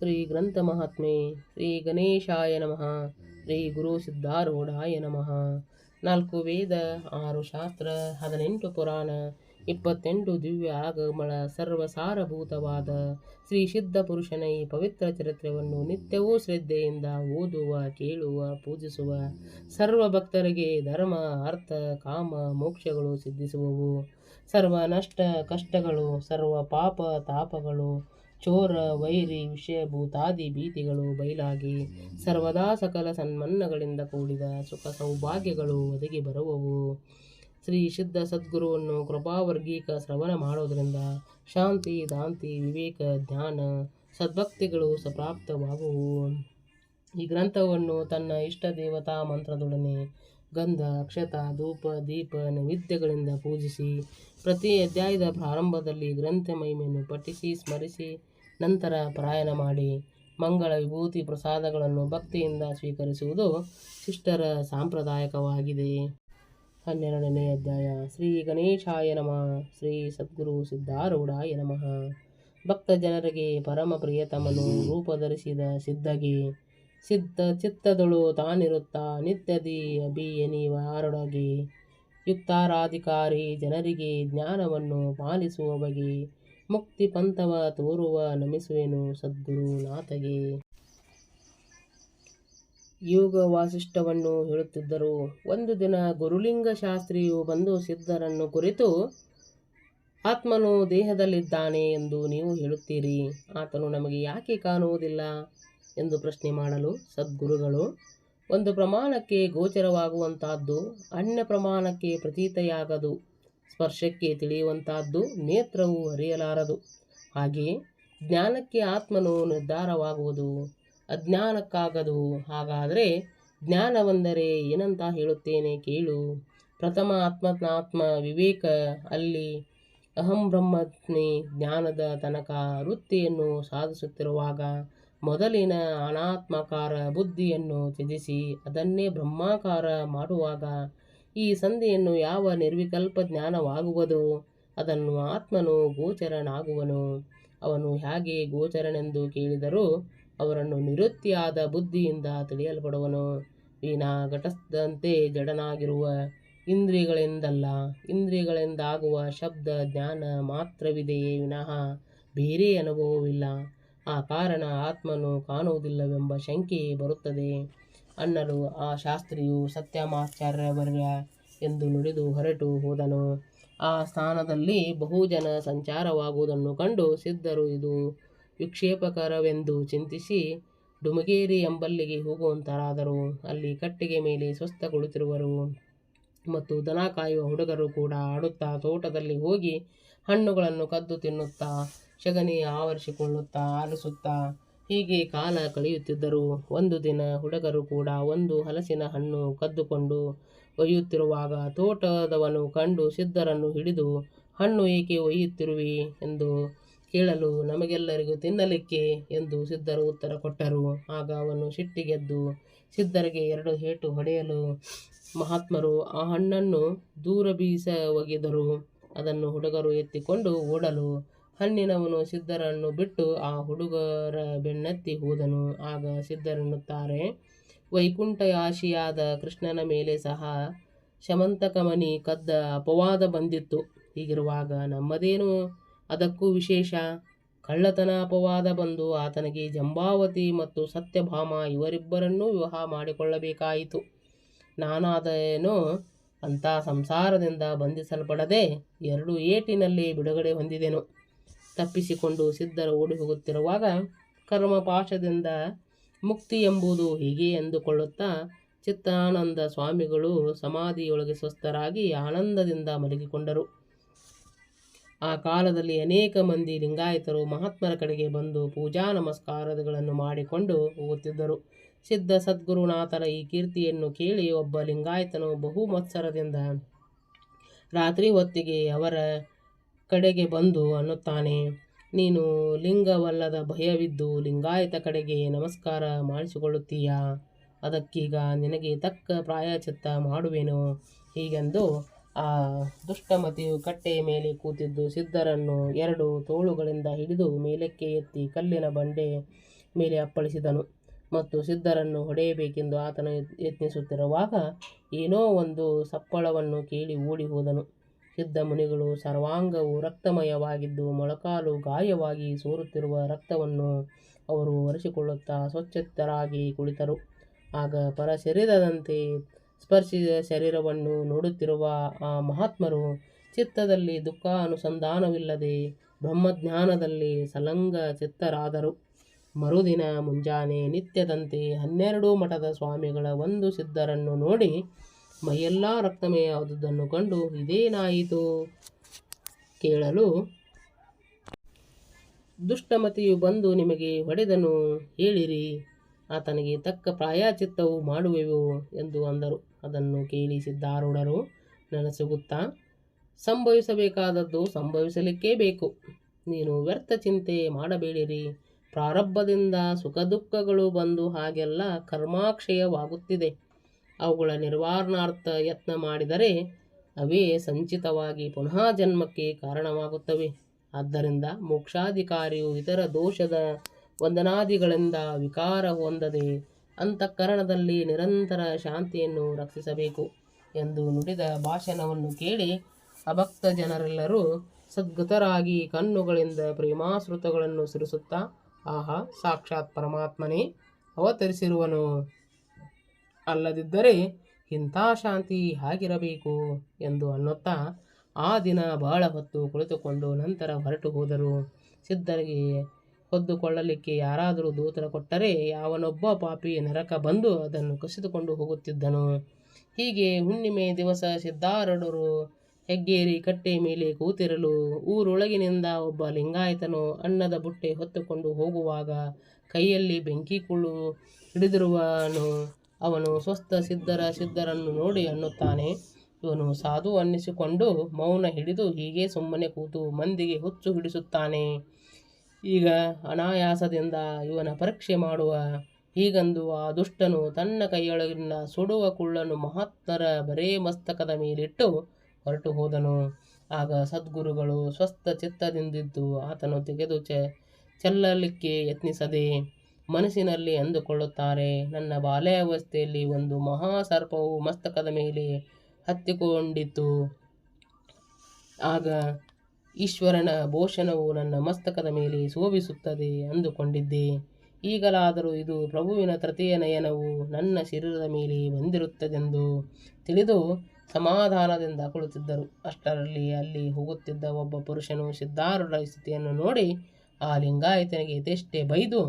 ಶ್ರೀ ಗ್ರಂಥ ಮಹಾತ್ಮೆ ಶ್ರೀ ಗಣೇಶಾಯ ನಮಃ. ಶ್ರೀ ಗುರು ಸಿದ್ಧಾರೂಢಾಯ ನಮಃ. 4 ವೇದ, 6 ಶಾಸ್ತ್ರ, 18 ಪುರಾಣ, 28 ದಿವ್ಯ ಆಗಮಗಳ ಸರ್ವಸಾರಭೂತವಾದ ಶ್ರೀ ಸಿದ್ಧ ಪುರುಷನ ಈ ಪವಿತ್ರ ಚರಿತ್ರೆಯನ್ನು ನಿತ್ಯವೂ ಶ್ರದ್ಧೆಯಿಂದ ಓದುವ, ಕೇಳುವ, ಪೂಜಿಸುವ ಸರ್ವ ಭಕ್ತರಿಗೆ ಧರ್ಮ, ಅರ್ಥ, ಕಾಮ, ಮೋಕ್ಷಗಳು ಸಿದ್ಧಿಸುವವು. ಸರ್ವ ನಷ್ಟ ಕಷ್ಟಗಳು, ಸರ್ವ ಪಾಪ ತಾಪಗಳು, ಚೋರ ವೈರಿ ವಿಷಯಭೂತಾದಿ ಭೀತಿಗಳು ಬಯಲಾಗಿ ಸರ್ವದಾ ಸಕಲ ಸನ್ಮನ್ನಗಳಿಂದ ಕೂಡಿದ ಸುಖ ಸೌಭಾಗ್ಯಗಳು ಒದಗಿ ಬರುವವು. ಶ್ರೀ ಸಿದ್ಧ ಸದ್ಗುರುವನ್ನು ಕೃಪಾವರ್ಗೀಕ ಶ್ರವಣ ಮಾಡೋದರಿಂದ ಶಾಂತಿ, ದಾಂತಿ, ವಿವೇಕ, ಜ್ಞಾನ, ಸದ್ಭಕ್ತಿಗಳು ಸಂಪ್ರಾಪ್ತವಾಗುವು. ಈ ಗ್ರಂಥವನ್ನು ತನ್ನ ಇಷ್ಟ ದೇವತಾ ಮಂತ್ರದೊಡನೆ ಗಂಧ, ಅಕ್ಷತ, ಧೂಪ, ದೀಪ, ನೈವೇದ್ಯಗಳಿಂದ ಪೂಜಿಸಿ ಪ್ರತಿ ಅಧ್ಯಾಯದ ಪ್ರಾರಂಭದಲ್ಲಿ ಗ್ರಂಥ ಮಹಿಮೆಯನ್ನು ಪಠಿಸಿ ಸ್ಮರಿಸಿ ನಂತರ ಪಾರಾಯಣ ಮಾಡಿ ಮಂಗಳ ವಿಭೂತಿ ಪ್ರಸಾದಗಳನ್ನು ಭಕ್ತಿಯಿಂದ ಸ್ವೀಕರಿಸುವುದು ಶಿಷ್ಟರ ಸಾಂಪ್ರದಾಯಿಕವಾಗಿದೆ. 12ನೇ ಅಧ್ಯಾಯ. ಶ್ರೀ ಗಣೇಶಾಯ ನಮಃ. ಶ್ರೀ ಸದ್ಗುರು ಸಿದ್ಧಾರೂಢಾಯ ನಮಃ. ಭಕ್ತ ಜನರಿಗೆ ಪರಮ ಪ್ರಿಯತಮನು ರೂಪಧರಿಸಿದ ಸಿದ್ಧಗೆ ಸಿದ್ಧ ಚಿತ್ತದಳು ತಾನಿರುತ್ತಾ ನಿತ್ಯದಿ ಅಭಿಯನಿವಾರೊಳಗೆ ಯುಕ್ತಾರಾಧಿಕಾರಿ ಜನರಿಗೆ ಜ್ಞಾನವನ್ನು ಪಾಲಿಸುವ ಬಗೆ ಮುಕ್ತಿ ಪಂಥವ ತೋರುವ ನಮಿಸುವೆನು ಸದ್ಗುರುನಾಥಗೆ. ಯೋಗ ವಾಸಿಷ್ಠವನ್ನು ಹೇಳುತ್ತಿದ್ದರು. ಒಂದು ದಿನ ಗುರುಲಿಂಗ ಶಾಸ್ತ್ರಿಯು ಬಂದು ಸಿದ್ಧರನ್ನು ಕುರಿತು, ಆತ್ಮನು ದೇಹದಲ್ಲಿದ್ದಾನೆ ಎಂದು ನೀವು ಹೇಳುತ್ತೀರಿ, ಆತನು ನಮಗೆ ಯಾಕೆ ಕಾಣುವುದಿಲ್ಲ ಎಂದು ಪ್ರಶ್ನೆ ಮಾಡಲು ಸದ್ಗುರುಗಳು, ಒಂದು ಪ್ರಮಾಣಕ್ಕೆ ಗೋಚರವಾಗುವಂತಹದ್ದು ಅನ್ಯ ಪ್ರಮಾಣಕ್ಕೆ ಪ್ರತೀತಿಯಾಗದು, ಸ್ಪರ್ಶಕ್ಕೆ ತಿಳಿಯುವಂತಹದ್ದು ನೇತ್ರವು ಅರಿಯಲಾರದು. ಹಾಗೆಯೇ ಜ್ಞಾನಕ್ಕೆ ಆತ್ಮನು ನಿರ್ಧಾರವಾಗುವುದು, ಅಜ್ಞಾನಕ್ಕಾಗದು. ಹಾಗಾದರೆ ಜ್ಞಾನವೆಂದರೆ ಏನಂತ ಹೇಳುತ್ತೇನೆ ಕೇಳು. ಪ್ರಥಮ ಆತ್ಮ ವಿವೇಕ, ಅಲ್ಲಿ ಅಹಂ ಬ್ರಹ್ಮಾಸ್ಮಿ ಜ್ಞಾನದ ತನಕ ವೃತ್ತಿಯನ್ನು ಸಾಧಿಸುತ್ತಿರುವಾಗ ಮೊದಲಿನ ಅನಾತ್ಮಕಾರ ಬುದ್ಧಿಯನ್ನು ತ್ಯಜಿಸಿ ಅದನ್ನೇ ಬ್ರಹ್ಮಾಕಾರ ಮಾಡುವಾಗ ಈ ಸಂಧಿಯನ್ನು ಯಾವ ನಿರ್ವಿಕಲ್ಪ ಜ್ಞಾನವಾಗುವುದೋ ಅದನ್ನು ಆತ್ಮನು ಗೋಚರನಾಗುವನು. ಅವನು ಹೇಗೆ ಗೋಚರನೆಂದು ಕೇಳಿದರೂ ಅವರನ್ನು ನಿವೃತ್ತಿಯಾದ ಬುದ್ಧಿಯಿಂದ ತಿಳಿಯಲ್ಪಡುವನು. ವೀಣಾ ಘಟಸ್ಥದಂತೆ ಜಡನಾಗಿರುವ ಇಂದ್ರಿಯಗಳಿಂದಲ್ಲ, ಇಂದ್ರಿಯಗಳಿಂದಾಗುವ ಶಬ್ದ ಜ್ಞಾನ ಮಾತ್ರವಿದೆಯೇ ವಿನಃ ಬೇರೆ ಅನುಭವವಿಲ್ಲ. ಆ ಕಾರಣ ಆತ್ಮನು ಕಾಣುವುದಿಲ್ಲವೆಂಬ ಶಂಕೆ ಬರುತ್ತದೆ ಅನ್ನಲು ಆ ಶಾಸ್ತ್ರಿಯು ಸತ್ಯಮಾಚಾರ್ಯವರ್ಯ ಎಂದು ನುಡಿದು ಹೊರಟು ಹೋದನು. ಆ ಸ್ಥಾನದಲ್ಲಿ ಬಹುಜನ ಸಂಚಾರವಾಗುವುದನ್ನು ಕಂಡು ಸಿದ್ಧರು ಇದು ವಿಕ್ಷೇಪಕರವೆಂದು ಚಿಂತಿಸಿ ಡುಮಗೇರಿ ಎಂಬಲ್ಲಿಗೆ ಹೋಗುವಂತರಾದರು. ಅಲ್ಲಿ ಕಟ್ಟಿಗೆ ಮೇಲೆ ಸ್ವಸ್ಥ ಕುಳಿತಿರುವರು ಮತ್ತು ದನ ಕಾಯುವ ಹುಡುಗರು ಕೂಡ ಆಡುತ್ತಾ ತೋಟದಲ್ಲಿ ಹೋಗಿ ಹಣ್ಣುಗಳನ್ನು ಕದ್ದು ತಿನ್ನುತ್ತಾ ಶಗಣಿ ಆವರಿಸಿಕೊಳ್ಳುತ್ತಾ ಆಲಿಸುತ್ತಾ ಹೀಗೆ ಕಾಲ ಕಳೆಯುತ್ತಿದ್ದರು. ಒಂದು ದಿನ ಹುಡುಗರು ಕೂಡ ಒಂದು ಹಲಸಿನ ಹಣ್ಣು ಕದ್ದುಕೊಂಡು ಒಯ್ಯುತ್ತಿರುವಾಗ ತೋಟದವನು ಕಂಡು ಸಿದ್ಧರನ್ನು ಹಿಡಿದು, ಹಣ್ಣು ಏಕೆ ಒಯ್ಯುತ್ತಿರುವಿ ಎಂದು ಕೇಳಲು, ನಮಗೆಲ್ಲರಿಗೂ ತಿನ್ನಲಿಕ್ಕೆ ಎಂದು ಸಿದ್ಧರು ಉತ್ತರ ಕೊಟ್ಟರು. ಆಗ ಅವನು ಸಿಟ್ಟಿಗೆದ್ದು ಸಿದ್ಧರಿಗೆ 2 ಏಟು ಹೊಡೆಯಲು ಮಹಾತ್ಮರು ಆ ಹಣ್ಣನ್ನು ದೂರ ಬೀಸ ಒಗೆದರು. ಅದನ್ನು ಹುಡುಗರು ಎತ್ತಿಕೊಂಡು ಓಡಲು ಹಣ್ಣಿನವನು ಸಿದ್ಧರನ್ನು ಬಿಟ್ಟು ಆ ಹುಡುಗರ ಬೆನ್ನತ್ತಿ ಹೋದನು. ಆಗ ಸಿದ್ಧರೆನ್ನುತ್ತಾರೆ, ವೈಕುಂಠಯಾಶಿಯಾದ ಕೃಷ್ಣನ ಮೇಲೆ ಸಹ ಶಮಂತಕಮಣಿ ಕದ್ದ ಅಪವಾದ ಬಂದಿತ್ತು. ಹೀಗಿರುವಾಗ ನಮ್ಮದೇನು ಅದಕ್ಕೂ ವಿಶೇಷ? ಕಳ್ಳತನ ಅಪವಾದ ಬಂದು ಆತನಿಗೆ ಜಂಬಾವತಿ ಮತ್ತು ಸತ್ಯಭಾಮ ಇವರಿಬ್ಬರನ್ನೂ ವಿವಾಹ ಮಾಡಿಕೊಳ್ಳಬೇಕಾಯಿತು. ನಾನಾದರೇನೋ ಅಂಥ ಸಂಸಾರದಿಂದ ಬಂಧಿಸಲ್ಪಡದೆ 2 ಏಟಿನಲ್ಲಿ ಬಿಡುಗಡೆ ಹೊಂದಿದೆನು. ತಪ್ಪಿಸಿಕೊಂಡು ಸಿದ್ಧರು ಓಡಿ ಹೋಗುತ್ತಿರುವಾಗ ಕರ್ಮಪಾಶದಿಂದ ಮುಕ್ತಿ ಎಂಬುದು ಹೀಗೆ ಎಂದುಕೊಳ್ಳುತ್ತಾ ಚಿತ್ತಾನಂದ ಸ್ವಾಮಿಗಳು ಸಮಾಧಿಯೊಳಗೆ ಸ್ವಸ್ಥರಾಗಿ ಆನಂದದಿಂದ ಮಲಗಿಕೊಂಡರು. ಆ ಕಾಲದಲ್ಲಿ ಅನೇಕ ಮಂದಿ ಲಿಂಗಾಯತರು ಮಹಾತ್ಮರ ಕಡೆಗೆ ಬಂದು ಪೂಜಾ ನಮಸ್ಕಾರಗಳನ್ನು ಮಾಡಿಕೊಂಡು ಹೋಗುತ್ತಿದ್ದರು. ಸಿದ್ಧ ಸದ್ಗುರುನಾಥರ ಈ ಕೀರ್ತಿಯನ್ನು ಕೇಳಿ ಒಬ್ಬ ಲಿಂಗಾಯತನು ಬಹು ಮತ್ಸರದಿಂದ ರಾತ್ರಿ ಹೊತ್ತಿಗೆ ಅವರ ಕಡೆಗೆ ಬಂದು ಅನ್ನುತ್ತಾನೆ, ನೀನು ಲಿಂಗವಲ್ಲದ ಭಯವಿದ್ದು ಲಿಂಗಾಯತ ಕಡೆಗೆ ನಮಸ್ಕಾರ ಮಾಡಿಸಿಕೊಳ್ಳುತ್ತೀಯಾ? ಅದಕ್ಕೀಗ ನಿನಗೆ ತಕ್ಕ ಪ್ರಾಯಶ್ಚಿತ್ತ ಮಾಡುವೆನು. ಹೀಗೆಂದು ಆ ದುಷ್ಟಮತಿಯು ಕಟ್ಟೆಯ ಮೇಲೆ ಕೂತಿದ್ದು ಸಿದ್ಧರನ್ನು 2 ತೋಳುಗಳಿಂದ ಹಿಡಿದು ಮೇಲಕ್ಕೆ ಎತ್ತಿ ಕಲ್ಲಿನ ಬಂಡೆ ಮೇಲೆ ಅಪ್ಪಳಿಸಿದನು ಮತ್ತು ಸಿದ್ಧರನ್ನು ಹೊಡೆಯಬೇಕೆಂದು ಆತನು ಯತ್ನಿಸುತ್ತಿರುವಾಗ ಏನೋ ಒಂದು ಸಪ್ಪಳವನ್ನು ಕೇಳಿ ಓಡಿ ಹೋದನು. ಸಿದ್ಧ ಮುನಿಗಳು ಸರ್ವಾಂಗವು ರಕ್ತಮಯವಾಗಿದ್ದು ಮೊಳಕಾಲು ಗಾಯವಾಗಿ ಸೋರುತ್ತಿರುವ ರಕ್ತವನ್ನು ಅವರು ಒರೆಸಿಕೊಳ್ಳುತ್ತಾ ಸ್ವಚ್ಛತರಾಗಿ ಕುಳಿತರು. ಆಗ ಪರ ಶರೀರದಂತೆ ಸ್ಪರ್ಶಿಸಿದ ಶರೀರವನ್ನು ನೋಡುತ್ತಿರುವ ಆ ಮಹಾತ್ಮರು ಚಿತ್ತದಲ್ಲಿ ದುಃಖ ಅನುಸಂಧಾನವಿಲ್ಲದೆ ಬ್ರಹ್ಮಜ್ಞಾನದಲ್ಲಿ ಸಲಂಗ ಚಿತ್ತರಾದರು. ಮರುದಿನ ಮುಂಜಾನೆ ನಿತ್ಯದಂತೆ 12 ಮಠದ ಸ್ವಾಮಿಗಳ ಒಂದು ಸಿದ್ಧರನ್ನು ನೋಡಿ ಮೈಯೆಲ್ಲ ರಕ್ತಮಯವಾದುದನ್ನು ಕಂಡು ಇದೇನಾಯಿತು ಕೇಳಲು, ದುಷ್ಟಮತಿಯು ಬಂದು ನಿಮಗೆ ಹೊಡೆದನು, ಹೇಳಿರಿ, ಆತನಿಗೆ ತಕ್ಕ ಪ್ರಾಯಶ್ಚಿತ್ತವು ಮಾಡುವೆವು ಎಂದು ಅಂದರು. ಅದನ್ನು ಕೇಳಿ ಸಿದ್ಧಾರೂಢರು ನನಸುಗುತ್ತಾ, ಸಂಭವಿಸಬೇಕಾದದ್ದು ಸಂಭವಿಸಲಿಕ್ಕೇ ಬೇಕು. ನೀನು ವ್ಯರ್ಥ ಚಿಂತೆ ಮಾಡಬೇಡಿರಿ. ಪ್ರಾರಬ್ಧದಿಂದ ಸುಖ ದುಃಖಗಳು ಬಂದು ಹಾಗೆಲ್ಲ ಕರ್ಮಾಕ್ಷಯವಾಗುತ್ತಿದೆ. ಅವುಗಳ ನಿರ್ವಾರಣಾರ್ಥ ಯತ್ನ ಮಾಡಿದರೆ ಅವೇ ಸಂಚಿತವಾಗಿ ಪುನಃ ಜನ್ಮಕ್ಕೆ ಕಾರಣವಾಗುತ್ತವೆ. ಆದ್ದರಿಂದ ಮೋಕ್ಷಾಧಿಕಾರಿಯು ಇತರ ದೋಷದ ವಂದನಾದಿಗಳಿಂದ ವಿಕಾರ ಹೊಂದದೆ ಅಂತಃಕರಣದಲ್ಲಿ ನಿರಂತರ ಶಾಂತಿಯನ್ನು ರಕ್ಷಿಸಬೇಕು ಎಂದು ನುಡಿದ ಭಾಷಣವನ್ನು ಕೇಳಿ ಅಭಕ್ತ ಜನರೆಲ್ಲರೂ ಸದ್ಗತರಾಗಿ ಕಣ್ಣುಗಳಿಂದ ಪ್ರೇಮಾಶ್ರುತಗಳನ್ನು ಸುರಿಸುತ್ತಾ, ಆಹಾ, ಸಾಕ್ಷಾತ್ ಪರಮಾತ್ಮನೇ ಅವತರಿಸಿರುವನು, ಅಲ್ಲದಿದ್ದರೆ ಇಂಥ ಶಾಂತಿ ಹೇಗಿರಬೇಕು ಎಂದು ಅನ್ನುತ್ತಾ ಆ ದಿನ ಬಹಳ ಹೊತ್ತು ಕುಳಿತುಕೊಂಡು ನಂತರ ಹೊರಟು ಹೋದರು. ಸಿದ್ಧರಿಗೆ ಹೊದ್ದುಕೊಳ್ಳಲಿಕ್ಕೆ ಯಾರಾದರೂ ದೂತರ ಕೊಟ್ಟರೆ ಯಾವನೊಬ್ಬ ಪಾಪಿ ನರಕ ಬಂದು ಅದನ್ನು ಕಸಿದುಕೊಂಡು ಹೋಗುತ್ತಿದ್ದನು. ಹೀಗೆ ಹುಣ್ಣಿಮೆ ದಿವಸ ಸಿದ್ಧಾರೂಢರು ಹೆಗ್ಗೇರಿ ಕಟ್ಟೆ ಮೇಲೆ ಕೂತಿರಲು ಊರೊಳಗಿನಿಂದ ಒಬ್ಬ ಲಿಂಗಾಯತನು ಅನ್ನದ ಬುಟ್ಟೆ ಹೊತ್ತುಕೊಂಡು ಹೋಗುವಾಗ ಕೈಯಲ್ಲಿ ಬೆಂಕಿ ಕುಳ್ಳು ಹಿಡಿದಿರುವನು. ಅವನು ಸ್ವಸ್ಥ ಸಿದ್ಧರನ್ನು ನೋಡಿ ಅನ್ನುತ್ತಾನೆ, ಇವನು ಸಾಧು ಅನ್ನಿಸಿಕೊಂಡು ಮೌನ ಹಿಡಿದು ಹೀಗೆ ಸುಮ್ಮನೆ ಕೂತು ಮಂದಿಗೆ ಹುಚ್ಚು ಹಿಡಿಸುತ್ತಾನೆ. ಈಗ ಅನಾಯಾಸದಿಂದ ಇವನ ಪರೀಕ್ಷೆ ಮಾಡುವ. ಹೀಗಂದು ಆ ದುಷ್ಟನು ತನ್ನ ಕೈಯೊಳಗಿನ ಸುಡುವ ಕುಳ್ಳನ್ನು ಮಹಾತ್ಮರ ಬರೇ ಮಸ್ತಕದ ಮೇಲಿಟ್ಟು ಹೊರಟು ಹೋದನು. ಆಗ ಸದ್ಗುರುಗಳು ಸ್ವಸ್ಥ ಚಿತ್ತದಿಂದಿದ್ದು ಆತನು ತೆಗೆದು ಚೆಲ್ಲಲಿಕ್ಕೆ ಯತ್ನಿಸದೆ ಮನಸ್ಸಿನಲ್ಲಿ ಅಂದುಕೊಳ್ಳುತ್ತಾರೆ, ನನ್ನ ಬಾಲ್ಯಾವಸ್ಥೆಯಲ್ಲಿ ಒಂದು ಮಹಾಸರ್ಪವು ಮಸ್ತಕದ ಮೇಲೆ ಹತ್ತಿಕೊಂಡಿತು. ಆಗ ಈಶ್ವರನ ಭೂಷಣವು ನನ್ನ ಮಸ್ತಕದ ಮೇಲೆ ಶೋಭಿಸುತ್ತದೆ ಅಂದುಕೊಂಡಿದ್ದೆ. ಈಗಲಾದರೂ ಇದು ಪ್ರಭುವಿನ ತೃತೀಯ ನಯನವು ನನ್ನ ಶರೀರದ ಮೇಲೆ ಬಂದಿರುತ್ತದೆಂದು ತಿಳಿದು ಸಮಾಧಾನದಿಂದ ಕುಳಿತಿದ್ದರು. ಅಷ್ಟರಲ್ಲಿ ಅಲ್ಲಿ ಹೋಗುತ್ತಿದ್ದ ಒಬ್ಬ ಪುರುಷನು ಸಿದ್ಧಾರೂಢರ ಸ್ಥಿತಿಯನ್ನು ನೋಡಿ ಆ ಲಿಂಗಾಯತನಿಗೆ ಯಥೇಷ್ಟೇ ಬೈದು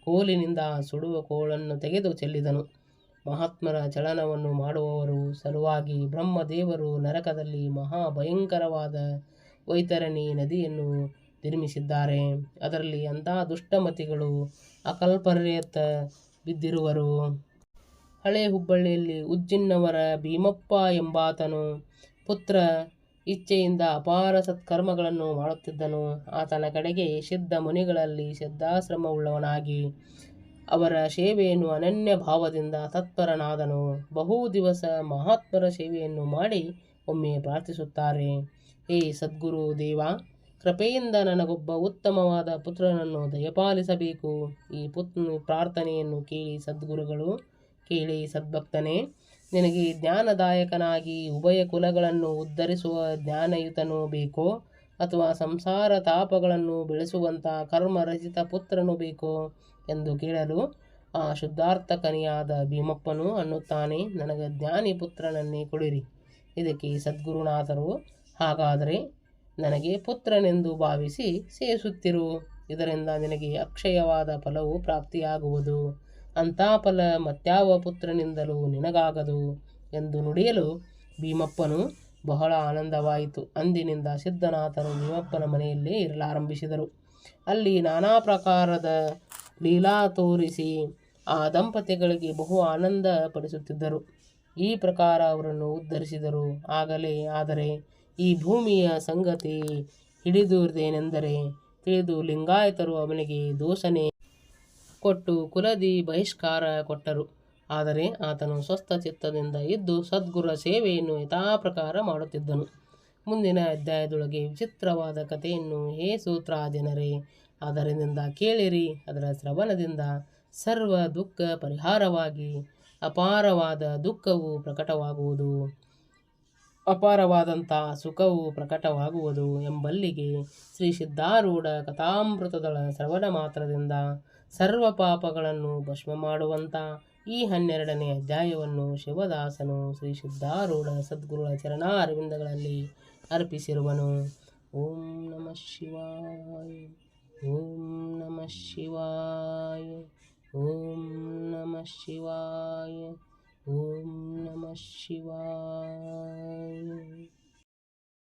ಕೋಲಿನಿಂದ ಸುಡುವ ಕೋಳನ್ನು ತೆಗೆದು ಚೆಲ್ಲಿದನು. ಮಹಾತ್ಮರ ಚಲನವನ್ನು ಮಾಡುವವರು ಸಲುವಾಗಿ ಬ್ರಹ್ಮದೇವರು ನರಕದಲ್ಲಿ ಮಹಾಭಯಂಕರವಾದ ವೈತರಣಿ ನದಿಯನ್ನು ನಿರ್ಮಿಸಿದ್ದಾರೆ. ಅದರಲ್ಲಿ ಅಂಥ ದುಷ್ಟಮತಿಗಳು ಅಕಲ್ಪರ್ಯಂತ ಬಿದ್ದಿರುವರು. ಹಳೆ ಹುಬ್ಬಳ್ಳಿಯಲ್ಲಿ ಉಜ್ಜಿನ್ನವರ ಭೀಮಪ್ಪ ಎಂಬಾತನು ಪುತ್ರ ಇಚ್ಛೆಯಿಂದ ಅಪಾರ ಸತ್ಕರ್ಮಗಳನ್ನು ಮಾಡುತ್ತಿದ್ದನು. ಆತನ ಕಡೆಗೆ ಸಿದ್ಧ ಮುನಿಗಳಲ್ಲಿ ಸಿದ್ಧಾಶ್ರಮವುಳ್ಳವನಾಗಿ ಅವರ ಸೇವೆಯನ್ನು ಅನನ್ಯ ಭಾವದಿಂದ ತತ್ಪರನಾದನು. ಬಹು ದಿವಸ ಮಹಾತ್ಮರ ಸೇವೆಯನ್ನು ಮಾಡಿ ಒಮ್ಮೆ ಪ್ರಾರ್ಥಿಸುತ್ತಾರೆ, ಹೇ ಸದ್ಗುರು ದೇವ, ಕೃಪೆಯಿಂದ ನನಗೊಬ್ಬ ಉತ್ತಮವಾದ ಪುತ್ರನನ್ನು ದಯಪಾಲಿಸಬೇಕು. ಈ ಪ್ರಾರ್ಥನೆಯನ್ನು ಕೇಳಿ ಸದ್ಗುರುಗಳು, ಕೇಳಿ ಸದ್ಭಕ್ತನೇ, ನಿನಗೆ ಜ್ಞಾನದಾಯಕನಾಗಿ ಉಭಯ ಕುಲಗಳನ್ನು ಉದ್ಧರಿಸುವ ಜ್ಞಾನಯುತನು ಬೇಕೋ ಅಥವಾ ಸಂಸಾರ ತಾಪಗಳನ್ನು ಬೆಳೆಸುವಂಥ ಕರ್ಮರಹಿತ ಪುತ್ರನು ಬೇಕೋ ಎಂದು ಕೇಳಲು ಆ ಶುದ್ಧಾರ್ಥಕನಿಯಾದ ಭೀಮಪ್ಪನು ಅನ್ನುತ್ತಾನೆ, ನನಗೆ ಜ್ಞಾನಿ ಪುತ್ರನನ್ನೇ ಕೊಡಿರಿ. ಇದಕ್ಕೆ ಸದ್ಗುರುನಾಥರು, ಹಾಗಾದರೆ ನನಗೆ ಪುತ್ರನೆಂದು ಭಾವಿಸಿ ಸೇವಿಸುತ್ತಿರು. ಇದರಿಂದ ನಿನಗೆ ಅಕ್ಷಯವಾದ ಫಲವು ಪ್ರಾಪ್ತಿಯಾಗುವುದು. ಅಂಥ ಫಲ ಮತ್ಯಾವ ಪುತ್ರನಿಂದಲೂ ನಿನಗಾಗದು ಎಂದು ನುಡಿಯಲು ಭೀಮಪ್ಪನು ಬಹಳ ಆನಂದವಾಯಿತು. ಅಂದಿನಿಂದ ಸಿದ್ಧನಾಥರು ಭೀಮಪ್ಪನ ಮನೆಯಲ್ಲೇ ಇರಲಾರಂಭಿಸಿದರು. ಅಲ್ಲಿ ನಾನಾ ಪ್ರಕಾರದ ಲೀಲಾ ತೋರಿಸಿ ಆ ದಂಪತಿಗಳಿಗೆ ಬಹು ಆನಂದ ಪಡಿಸುತ್ತಿದ್ದರು. ಈ ಪ್ರಕಾರ ಅವರನ್ನು ಉದ್ಧರಿಸಿದರು. ಆದರೆ ಈ ಭೂಮಿಯ ಸಂಗತಿ ಹಿಡಿದುದೇನೆಂದರೆ ತಿಳಿದು ಲಿಂಗಾಯತರು ಅವನಿಗೆ ದೂಷಣೆ ಕೊಟ್ಟು ಕುಲದಿ ಬಹಿಷ್ಕಾರ ಕೊಟ್ಟರು. ಆದರೆ ಆತನು ಸ್ವಸ್ಥ ಚಿತ್ತದಿಂದ ಇದ್ದು ಸದ್ಗುರ ಸೇವೆಯನ್ನು ಯಥಾಪ್ರಕಾರ ಮಾಡುತ್ತಿದ್ದನು. ಮುಂದಿನ ಅಧ್ಯಾಯದೊಳಗೆ ವಿಚಿತ್ರವಾದ ಕಥೆಯನ್ನು ಹೇ ಸೂತ್ರ ಜನರೇ ಅದರಿಂದ ಕೇಳಿರಿ. ಅದರ ಶ್ರವಣದಿಂದ ಸರ್ವ ದುಃಖ ಪರಿಹಾರವಾಗಿ ಅಪಾರವಾದ ದುಃಖವು ಪ್ರಕಟವಾಗುವುದು, ಅಪಾರವಾದಂಥ ಸುಖವು ಪ್ರಕಟವಾಗುವುದು ಎಂಬಲ್ಲಿಗೆ ಶ್ರೀ ಸಿದ್ಧಾರೂಢ ಕಥಾಮೃತದಳ ಶ್ರವಣ ಮಾತ್ರದಿಂದ ಸರ್ವ ಪಾಪಗಳನ್ನು ಭಸ್ಮ ಮಾಡುವಂಥ ಈ 12ನೇ ಅಧ್ಯಾಯವನ್ನು ಶಿವದಾಸನು ಶ್ರೀ ಸಿದ್ಧಾರೂಢ ಸದ್ಗುರುಗಳ ಚರಣಾರವಿಂದಗಳಲ್ಲಿ ಅರ್ಪಿಸಿರುವನು. ಓಂ ನಮಃ ಶಿವಾಯ. ಓಂ ನಮಃ ಶಿವಾಯ. ಓಂ ನಮಃ ಶಿವಾಯ. ಓಂ ನಮಃ ಶಿವಾಯ.